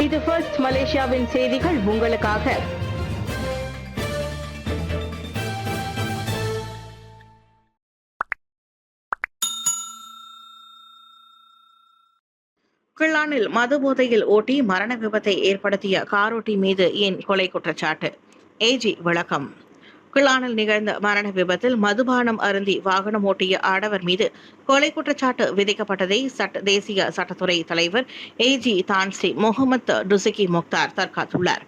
இது ஃபர்ஸ்ட் மலேசியாவின் செய்திகள் உங்களுக்காக. கிள்ளானில் மது போதையில் ஓட்டி மரண விபத்தை ஏற்படுத்திய காரோட்டி மீது ஏன் கொலை குற்றச்சாட்டு? ஏஜி விளக்கம். கிள்ளானில் நிகழ்ந்த மரண விபத்தில் மதுபானம் அருந்தி வாகனம் ஓட்டிய ஆடவர் மீது கொலை குற்றச்சாட்டு விதிக்கப்பட்டதை தேசிய சட்டத்துறை தலைவர் AG Tan Sri Mohamed Dusuki Mokhtar தற்காத்துள்ளார்.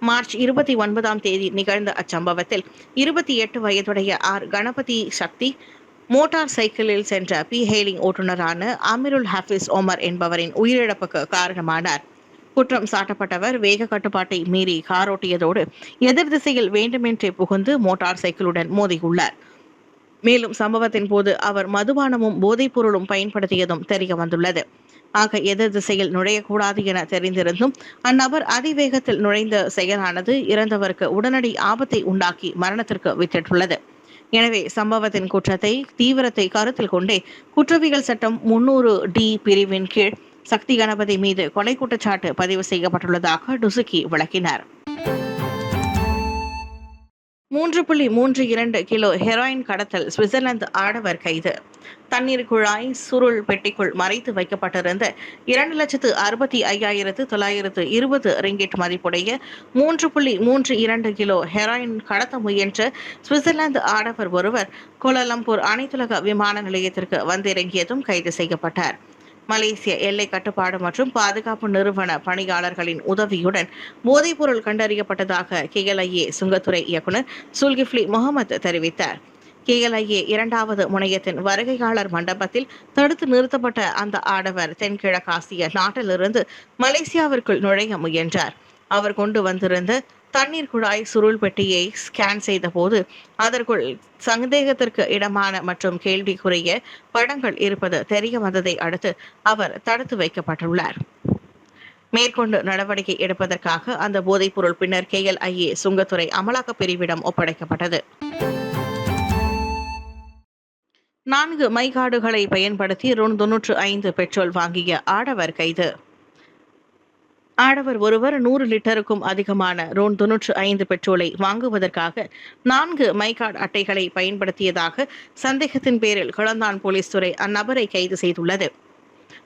மார்ச் 29ஆம் தேதி நிகழ்ந்த அச்சம்பவத்தில் 28 வயதுடைய கணபதி சக்தி மோட்டார் சைக்கிளில் சென்ற ஹெயிலிங் ஓட்டுநரான அமீருல் ஹாஃபிஸ் ஒமர் என்பவரின் உயிரிழப்புக்கு காரணமானார். குற்றம் சாட்டப்பட்டவர் வேக கட்டுப்பாட்டை மீறி காரோட்டியதோடு எதிர் திசையில் வேண்டுமென்றே புகுந்து மோட்டார் சைக்கிளுடன் மோதியுள்ளார். மேலும் சம்பவத்தின் போது அவர் மதுபானமும் போதைப் பொருளும் பயன்படுத்தியதும் தெரிய வந்துள்ளது. ஆக எதிர் திசையில் நுழையக்கூடாது என தெரிந்திருந்தும் அந்நபர் அதிவேகத்தில் நுழைந்த செயலானது இறந்தவருக்கு உடனடி ஆபத்தை உண்டாக்கி மரணத்திற்கு வித்திட்டுள்ளது. எனவே சம்பவத்தின் குற்றத்தை தீவிரத்தை கருத்தில் கொண்டே குற்றவியல் சட்டம் 300D பிரிவின் கீழ் சக்தி கணபதி மீது கொலை குற்றச்சாட்டு பதிவு செய்யப்பட்டுள்ளதாக டுசுகி விளக்கினார். 3.32 கிலோ ஹெராயின் கடத்தல் சுவிட்சர்லாந்து ஆடவர் கைது. தண்ணீர் குழாய் சுருள் பெட்டிக்குள் மறைத்து வைக்கப்பட்டிருந்த 2,65,920 ரிங்கிட் மதிப்புடைய 3.32 கிலோ ஹெராயின் கடத்த முயன்ற சுவிட்சர்லாந்து ஆடவர் ஒருவர் கோலாலம்பூர் அனைத்துலக விமான நிலையத்திற்கு வந்திறங்கியதும் கைது செய்யப்பட்டார். மலேசிய எல்லை கட்டுப்பாடு மற்றும் பாதுகாப்பு நிறுவன பணியாளர்களின் உதவியுடன் போதைப்பொருள் கண்டறியப்பட்டதாக KLIA சுங்கத்துறை இயக்குநர் சுல்கிஃப்லி முகமது தெரிவித்தார். KLIA 2வது முனையத்தின் வருகையாளர் மண்டபத்தில் தடுத்து நிறுத்தப்பட்ட அந்த ஆடவர் தென்கிழக்காசிய நாட்டிலிருந்து மலேசியாவிற்குள் நுழைய முயன்றார். அவர் கொண்டு வந்திருந்த தண்ணீர் குழாய் சுருள் பெட்டியை ஸ்கேன் செய்த போது அதற்குள் சந்தேகத்திற்கு இடமான மற்றும் கேள்விக்குரிய படங்கள் இருப்பது தெரிய வந்ததை அடுத்து அவர் தடுத்து வைக்கப்பட்டுள்ளார். மேற்கொண்டு நடவடிக்கை எடுப்பதற்காக அந்த போதைப்பொருள் பின்னர் KLIA சுங்கத்துறை அமலாக்க பிரிவிடம் ஒப்படைக்கப்பட்டது. 4 மைகார்டுகளை பயன்படுத்தி $95 பெட்ரோல் வாங்கிய ஆடவர் கைது. ஆடவர் ஒருவர் 100 லிட்டருக்கும் அதிகமான $95 பெட்ரோலை வாங்குவதற்காக 4 மைகார்டு அட்டைகளை பயன்படுத்தியதாக சந்தேகத்தின் பேரில் கிளந்தான் போலீஸ் துறை அந்நபரை கைது செய்துள்ளது.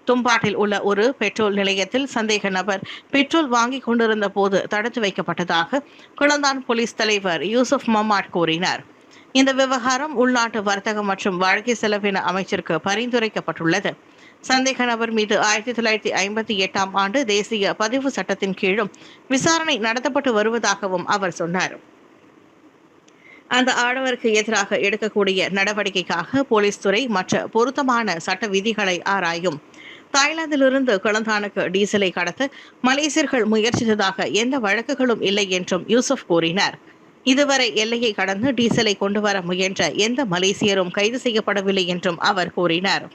தும்பாட்டில் உள்ள ஒரு பெட்ரோல் நிலையத்தில் சந்தேக நபர் பெட்ரோல் வாங்கிக் கொண்டிருந்த போது தடுத்து வைக்கப்பட்டதாக கிளந்தான் போலீஸ் தலைவர் யூசுப் மமாட் கூறினார். இந்த விவகாரம் உள்நாட்டு வர்த்தகம் மற்றும் வாழ்க்கை செலவின அமைச்சிற்கு பரிந்துரைக்கப்பட்டுள்ளது. சந்தேக நபர் மீது 1958ஆம் ஆண்டு தேசிய பதிவு சட்டத்தின் கீழும் விசாரணை நடத்தப்பட்டு வருவதாகவும் அவர் சொன்னார். அந்த ஆடவருக்கு எதிராக எடுக்கக்கூடிய நடவடிக்கைக்காக போலீஸ் துறை மற்ற பொருத்தமான சட்ட விதிகளை ஆராயும். தாய்லாந்திலிருந்து கிளந்தானுக்கு டீசலை கடத்த மலேசியர்கள் முயற்சித்ததாக எந்த வழக்குகளும் இல்லை என்றும் யூசுப் கூறினார். இதுவரை எல்லையை கடந்து டீசலை கொண்டு வர முயன்ற எந்த மலேசியரும் கைது செய்யப்படவில்லை என்றும் அவர் கூறினார்.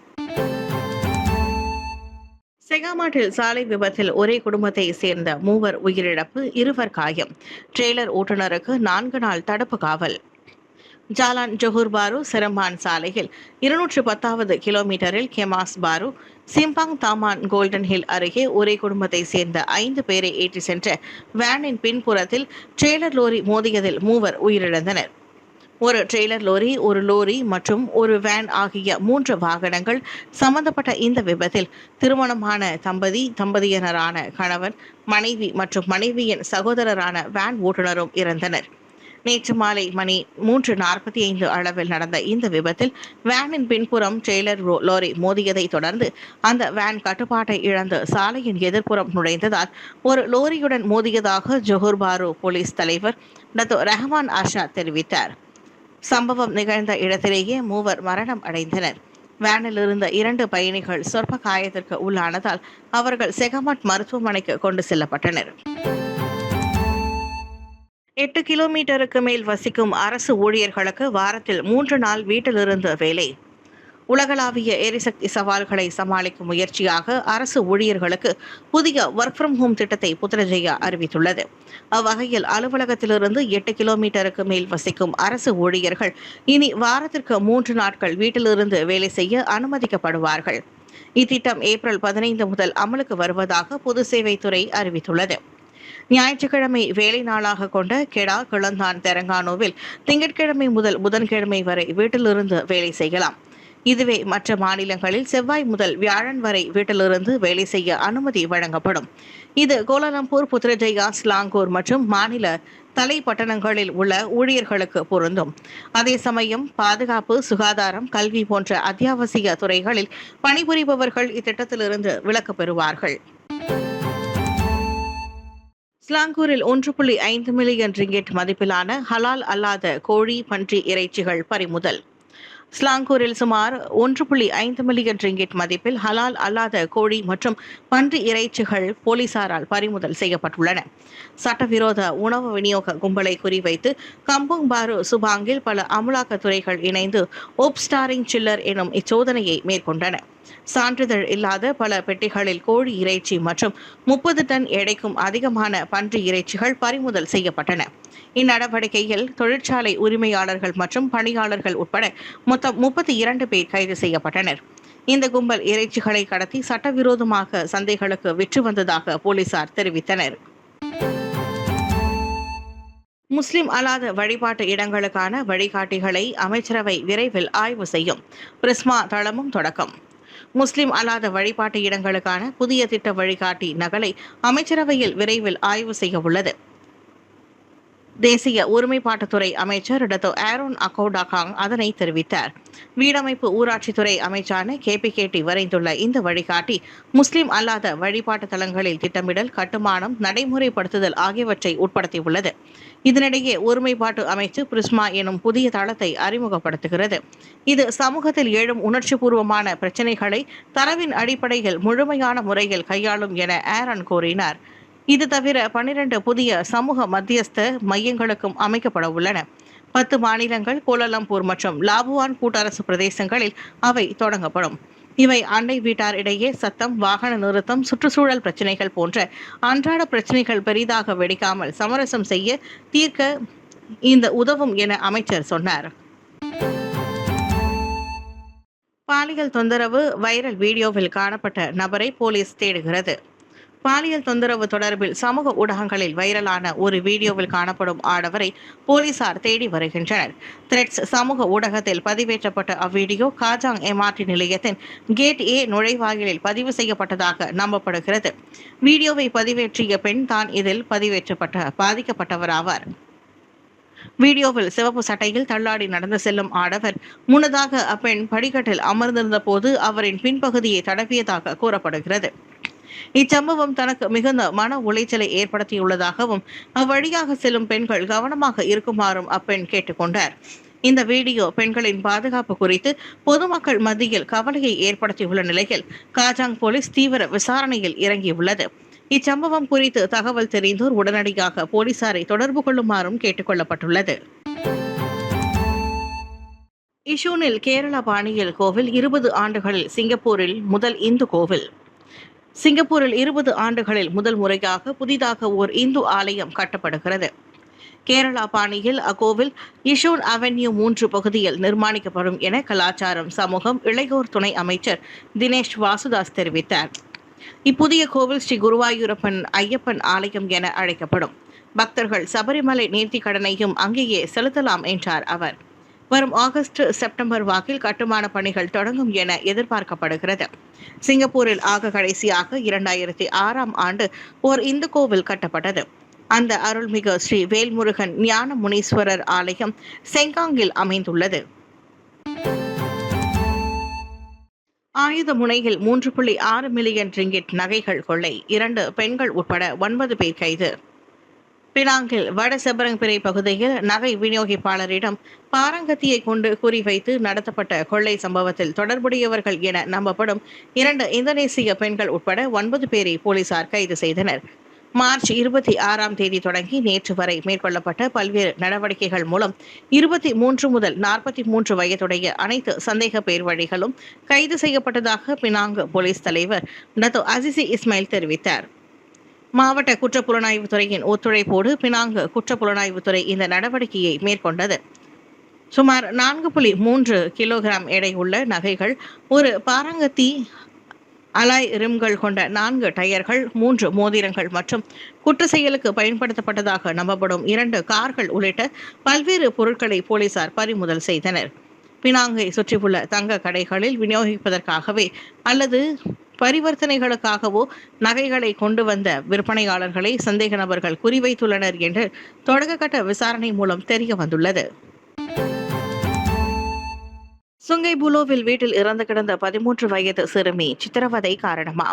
செகாமாட்டில் சாலை விபத்தில் ஒரே குடும்பத்தை சேர்ந்த 3 உயிரிழப்பு, 2 காயம். ட்ரெய்லர் ஓட்டுநருக்கு 4 நாள் தடுப்பு காவல். ஜாலான் ஜொஹூர் பாரு செரம்பான் சாலையில் 210வது கிலோமீட்டரில் கெமாஸ் பாரு சிம்பாங் தாமான் கோல்டன் ஹில் அருகே ஒரே குடும்பத்தை சேர்ந்த 5 பேரை ஏற்றி சென்ற வேனின் பின்புறத்தில் ட்ரெய்லர் லோரி மோதியதில் 3 உயிரிழந்தனர். ஒரு ட்ரெய்லர் லோரி, ஒரு லோரி மற்றும் ஒரு வேன் ஆகிய 3 வாகனங்கள் சம்பந்தப்பட்ட இந்த விபத்தில் திருமணமான தம்பதியினரான கணவன், மனைவி மற்றும் மனைவியின் சகோதரரான வேன் ஓட்டுநரும் இறந்தனர். நேற்று மாலை மணி 3:45 அளவில் நடந்த இந்த விபத்தில் வேனின் பின்புறம் ட்ரெய்லர் லோரி மோதியதை தொடர்ந்து அந்த வேன் கட்டுப்பாட்டை இழந்து சாலையின் எதிர்ப்புறம் நுழைந்ததால் ஒரு லோரியுடன் மோதியதாக ஜொஹூர் பாரு போலீஸ் தலைவர் டத்தோ ரஹ்மான் ஆஷா தெரிவித்தார். சம்பவம் நிகழ்ந்த இடத்திலேயே 3 மரணம் அடைந்தனர். வேனில் இருந்த 2 பயணிகள் சொற்ப காயத்திற்கு உள்ளானதால் அவர்கள் செகமாட் மருத்துவமனைக்கு கொண்டு செல்லப்பட்டனர். 8 கிலோமீட்டருக்கு மேல் வசிக்கும் அரசு ஊழியர்களுக்கு வாரத்தில் 3 நாள் வீட்டிலிருந்து வேலை. உலகளாவிய எரிசக்தி சவால்களை சமாளிக்கும் முயற்சியாக அரசு ஊழியர்களுக்கு புதிய ஒர்க் ஃப்ரம் ஹோம் திட்டத்தை புத்ரஜயா அறிவித்துள்ளது. அவ்வகையில் அலுவலகத்திலிருந்து 8 கிலோமீட்டருக்கு மேல் வசிக்கும் அரசு ஊழியர்கள் இனி வாரத்திற்கு 3 நாட்கள் வீட்டிலிருந்து வேலை செய்ய அனுமதிக்கப்படுவார்கள். இத்திட்டம் ஏப்ரல் 15 முதல் அமலுக்கு வருவதாக பொது சேவைத்துறை அறிவித்துள்ளது. ஞாயிற்றுக்கிழமை வேலை நாளாக கொண்ட கெடா கிளந்தான் தெலங்கானாவில் திங்கட்கிழமை முதல் புதன்கிழமை வரை வீட்டிலிருந்து வேலை செய்யலாம். இதுவே மற்ற மாநிலங்களில் செவ்வாய் முதல் வியாழன் வரை வீட்டிலிருந்து வேலை செய்ய அனுமதி வழங்கப்படும். இது கோலாலம்பூர், புத்ரஜயா, ஸ்லாங்கூர் மற்றும் மாநில தலைப்பட்டணங்களில் உள்ள ஊழியர்களுக்கு பொருந்தும். அதே சமயம் பாதுகாப்பு, சுகாதாரம், கல்வி போன்ற அத்தியாவசிய துறைகளில் பணிபுரிபவர்கள் இத்திட்டத்திலிருந்து விலக்கு பெறுவார்கள். ஸ்லாங்கூரில் 1.5 மில்லியன் ரிங்கெட் மதிப்பிலான ஹலால் அல்லாத கோழி, பன்றி இறைச்சிகள் பறிமுதல். ஸ்லாங்கூரில் சுமார் 1.5 மில்லியன் ரிங்கெட் மதிப்பில் ஹலால் அல்லாத கோழி மற்றும் பன்றி இறைச்சிகள் போலீசாரால் பறிமுதல் செய்யப்பட்டுள்ளன. சட்டவிரோத உணவு விநியோக கும்பலை குறிவைத்து கம்புங் பாரு சுபாங்கில் பல அமலாக்கத்துறைகள் இணைந்து ஓப்ஸ்டாரிங் சில்லர் எனும் இச்சோதனையை மேற்கொண்டன. சான்றிதழ் இல்லாத பல பெட்டிகளில் கோழி இறைச்சி மற்றும் 30 டன் எடைக்கும் அதிகமான பன்றி இறைச்சிகள் பறிமுதல் செய்யப்பட்டன. இந்நடவடிக்கையில் தொழிற்சாலை உரிமையாளர்கள் மற்றும் பணியாளர்கள் உட்பட மொத்தம் 32 பேர் கைது செய்யப்பட்டனர். இந்த கும்பல் இறைச்சிகளை கடத்தி சட்டவிரோதமாக சந்தைகளுக்கு விற்று வந்ததாக போலீசார் தெரிவித்தனர். முஸ்லிம் அல்லாத வழிபாட்டு இடங்களுக்கான வழிகாட்டிகளை அமைச்சரவை விரைவில் ஆய்வு செய்யும். பிரிஸ்மா தளமும் தொடக்கம். முஸ்லிம் அல்லாத வழிபாட்டு இடங்களுக்கான புதிய திட்ட வழிகாட்டி நகலை அமைச்சரவையில் விரைவில் ஆய்வு செய்ய உள்ளது. தேசிய ஒருமைப்பாட்டுத்துறை அமைச்சர் டத்தோ ஆரோன் அகோடாகாங் அதனை தெரிவித்தார். வீடமைப்பு ஊராட்சித்துறை அமைச்சான KPKT வரைந்துள்ள இந்த வழிகாட்டி முஸ்லிம் அல்லாத வழிபாட்டு தலங்களில் திட்டமிடல், கட்டுமானம், நடைமுறைப்படுத்துதல் ஆகியவற்றை உட்படுத்தியுள்ளது. இதனிடையே ஒருமைப்பாட்டு அமைச்சு பிரிஸ்மா எனும் புதிய தளத்தை அறிமுகப்படுத்துகிறது. இது சமூகத்தில் எழும் உணர்ச்சிபூர்வமான பிரச்சினைகளை தரவின் அடிப்படையில் முழுமையான முறையில் கையாளும் என ஆரோன் கூறினார். இது தவிர 12 புதிய சமூக மத்தியஸ்த மையங்களுக்கும் அமைக்கப்பட உள்ளன. 10 மாநிலங்கள், கோலாலம்பூர் மற்றும் லாபுவான் கூட்டரசு பிரதேசங்களில் அவை தொடங்கப்படும். இவை அண்டை வீட்டார் இடையே சத்தம், வாகன நிறுத்தம், சுற்றுச்சூழல் பிரச்சினைகள் போன்ற அன்றாட பிரச்சினைகள் பெரிதாக வெடிக்காமல் சமரசம் செய்ய தீர்க்க இந்த உதவும் என அமைச்சர் சொன்னார். பாலியல் தொந்தரவு வைரல் வீடியோவில் காணப்பட்ட நபரை போலீஸ் தேடுகிறது. பாலியல் தொந்தரவு தொடர்பில் சமூக ஊடகங்களில் வைரலான ஒரு வீடியோவில் காணப்படும் ஆடவரை போலீசார் தேடி வருகின்றனர். த்ரெட்ஸ் சமூக ஊடகத்தில் பதிவேற்றப்பட்ட அவ்வீடியோ காஜாங் MRT நிலையத்தின் கேட் A நுழைவாயிலில் பதிவு செய்யப்பட்டதாக நம்பப்படுகிறது. வீடியோவை பதிவேற்றிய பெண் தான் இதில் பாதிக்கப்பட்டவராவார். வீடியோவில் சிவப்பு சட்டையில் தள்ளாடி நடந்து செல்லும் ஆடவர் முன்னதாக அப்பெண் படிக்கட்டில் அமர்ந்திருந்த போது அவரின் பின்பகுதியை தடவியதாக கூறப்படுகிறது. இச்சம்பவம் தனக்கு மிகுந்த மன உளைச்சலை ஏற்படுத்தியுள்ளதாகவும் அவ்வழியாக செல்லும் பெண்கள் கவனமாக இருக்குமாறும் அப்பெண் கேட்டுக்கொண்டார். இந்த வீடியோ பெண்களின் பாதுகாப்பு குறித்து பொதுமக்கள் மத்தியில் கவலையை ஏற்படுத்தியுள்ள நிலையில் காஜாங் போலீஸ் தீவிர விசாரணையில் இறங்கியுள்ளது. இச்சம்பவம் குறித்து தகவல் தெரிந்தோர் உடனடியாக போலீசாரை தொடர்பு கொள்ளுமாறும் கேட்டுக் கொள்ளப்பட்டுள்ளது. இஷூனில் கேரள பாணியில் கோவில் 20 ஆண்டுகளில் சிங்கப்பூரில் முதல் இந்து கோவில். சிங்கப்பூரில் 20 ஆண்டுகளில் முதல் முறையாக புதிதாக ஓர் இந்து ஆலயம் கட்டப்படுகிறது. கேரளா பாணியில் அக்கோவில் இஷூன் அவென்யூ 3 பகுதியில் நிர்மாணிக்கப்படும் என கலாச்சாரம், சமூகம், இளையோர் துணை அமைச்சர் தினேஷ் வாசுதாஸ் தெரிவித்தார். இப்புதிய கோவில் ஸ்ரீ குருவாயூரப்பன் ஐயப்பன் ஆலயம் என அழைக்கப்படும். பக்தர்கள் சபரிமலை நேர்த்திக்கடனையும் அங்கேயே செலுத்தலாம் என்றார் அவர். வரும் ஆகஸ்ட், செப்டம்பர் வாக்கில் கட்டுமான பணிகள் தொடங்கும் என எதிர்பார்க்கப்படுகிறது. சிங்கப்பூரில் ஆக கடைசியாக 2006ஆம் ஆண்டு ஓர் இந்து கோவில் கட்டப்பட்டது. அந்த அருள்மிகு ஸ்ரீ வேல்முருகன் ஞான முனீஸ்வரர் ஆலயம் செங்காங்கில் அமைந்துள்ளது. ஆயுத முனையில் 3.6 மில்லியன் ரிங்கிட் நகைகள் கொள்ளை, 2 பெண்கள் உட்பட 9 பேர் கைது. பினாங்கில் வட செபரங்பிறை பகுதியில் நகை விநியோகிப்பாளரிடம் பாரங்கத்தியை கொண்டு குறிவைத்து நடத்தப்பட்ட கொள்ளை சம்பவத்தில் தொடர்புடையவர்கள் என நம்பப்படும் 2 இந்தோனேசிய பெண்கள் உட்பட 9 பேரை போலீசார் கைது செய்தனர். மார்ச் 26ஆம் தேதி தொடங்கி நேற்று வரை மேற்கொள்ளப்பட்ட பல்வேறு நடவடிக்கைகள் மூலம் 23 முதல் 43 வயதுடைய அனைத்து சந்தேக பேர் வழிகளும் கைது செய்யப்பட்டதாக பினாங் போலீஸ் தலைவர் டத்தோ அசிசி இஸ்மாயில் தெரிவித்தார். மாவட்ட குற்றப்புலனாய்வு துறையின் ஒத்துழைப்போடு பினாங் குற்றப்புலனாய்வுத்துறை இந்த நடவடிக்கையை மேற்கொண்டது. சுமார் 4.3 கிலோகிராம் எடை உள்ள நகைகள், ஒரு பாரங்கத்தி, அலாய் ரிம்கள் கொண்ட 4 டயர்கள், 3 மோதிரங்கள் மற்றும் குற்ற செயலுக்கு பயன்படுத்தப்பட்டதாக நம்பப்படும் 2 கார்கள் உள்ளிட்ட பல்வேறு பொருட்களை போலீசார் பறிமுதல் செய்தனர். பினாங்கை சுற்றியுள்ள தங்க கடைகளில் விநியோகிப்பதற்காகவே அல்லது பரிவர்த்தனைகளுக்காகவோ நகைகளை கொண்டு வந்த விற்பனையாளர்களை சந்தேக நபர்கள் குறிவைத்துள்ளனர் என்று தொடக்கக்கட்ட விசாரணை மூலம் தெரிய வந்துள்ளது. சுங்கைபுலோவில் வீட்டில் இறந்து கிடந்த 13 வயது சிறுமி சித்திரவதை காரணமா?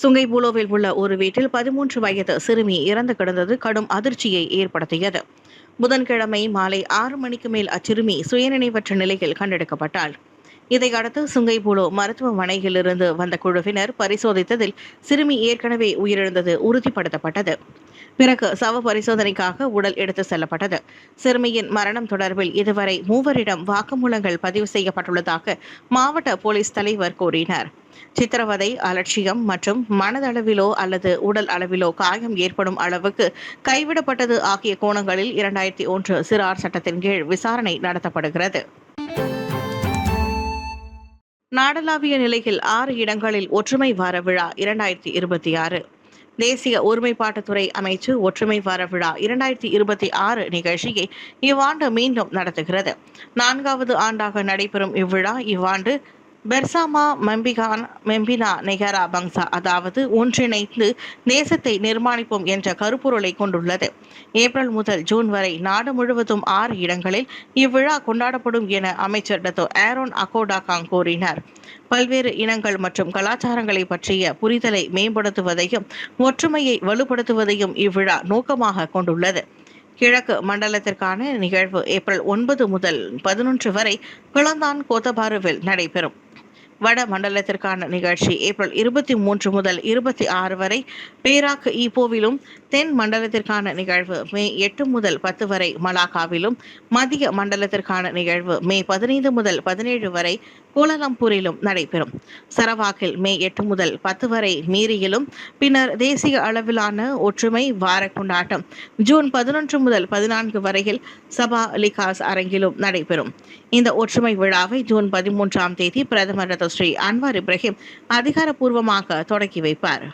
சுங்கைபுலோவில் உள்ள ஒரு வீட்டில் 13 வயது சிறுமி இறந்து கிடந்தது கடும் அதிர்ச்சியை ஏற்படுத்தியது. புதன்கிழமை மாலை 6 மணிக்கு மேல் அச்சிறுமி சுயநினைவற்ற நிலையில் கண்டெடுக்கப்பட்டாள். இதையடுத்து சுங்கைபுலோ மருத்துவமனையிலிருந்து வந்த குழுவினர் பரிசோதித்ததில் சிறுமி ஏற்கனவே உயிரிழந்தது உறுதிப்படுத்தப்பட்டது. பிறகு சவ பரிசோதனைக்காக உடல் எடுத்து செல்லப்பட்டது. சிறுமியின் மரணம் தொடர்பில் இதுவரை 3 வாக்குமூலங்கள் பதிவு செய்யப்பட்டுள்ளதாக மாவட்ட போலீஸ் தலைவர் கூறினார். சித்திரவதை, அலட்சியம் மற்றும் மனதளவிலோ அல்லது உடல் அளவிலோ காயம் ஏற்படும் அளவுக்கு கைவிடப்பட்டது ஆகிய கோணங்களில் 2001 சிறார் சட்டத்தின் கீழ் விசாரணை நடத்தப்படுகிறது. நாடளாவிய நிலையில் 6 இடங்களில் ஒற்றுமை வார விழா 2026. தேசிய ஒருமைப்பாட்டுத்துறை அமைச்சு ஒற்றுமை வார விழா 2026 நிகழ்ச்சியை இவ்வாண்டு மீண்டும் நடத்துகிறது. 4வது ஆண்டாக நடைபெறும் இவ்விழா இவ்வாண்டு பெர்சாமா மெம்பினா நெகரா பங்சா, அதாவது ஒன்றிணைந்து தேசத்தை நிர்மாணிப்போம் என்ற கருப்பொருளை கொண்டுள்ளது. ஏப்ரல் முதல் ஜூன் வரை நாடு முழுவதும் 6 இடங்களில் இவ்விழா கொண்டாடப்படும் என அமைச்சர் டத்தோ ஆரோன் அகோடாகாங் கூறினார். பல்வேறு இனங்கள் மற்றும் கலாச்சாரங்களை பற்றிய புரிதலை மேம்படுத்துவதையும் ஒற்றுமையை வலுப்படுத்துவதையும் இவ்விழா நோக்கமாக கொண்டுள்ளது. கிழக்கு மண்டலத்திற்கான நிகழ்வு ஏப்ரல் 9 முதல் 11 வரை கிளந்தான் கோத்தபாருவில் நடைபெறும். வட மண்டலத்திற்கான நிகழ்ச்சி ஏப்ரல் 23 முதல் 26 வரை பேராக் ஈப்போவிலும், தென் மண்டலத்திற்கான நிகழ்வு மே 8 முதல் 10 வரை மலாக்காவிலும், மத்திய மண்டலத்திற்கான நிகழ்வு மே 15 முதல் 17 வரை கோலாலம்பூரிலும் நடைபெறும். சரவாக்கில் மே 8 முதல் 10 வரை மீரியிலும், பின்னர் தேசிய அளவிலான ஒற்றுமை வார கொண்டாட்டம் ஜூன் 11 முதல் 14 வரையில் சபா லிகாஸ் அரங்கிலும் நடைபெறும். இந்த ஒற்றுமை விழாவை ஜூன் 13ஆம் தேதி பிரதமர் ஸ்ரீ அன்வார் இப்ராஹிம் அதிகாரப்பூர்வமாக தொடங்கி வைப்பார்.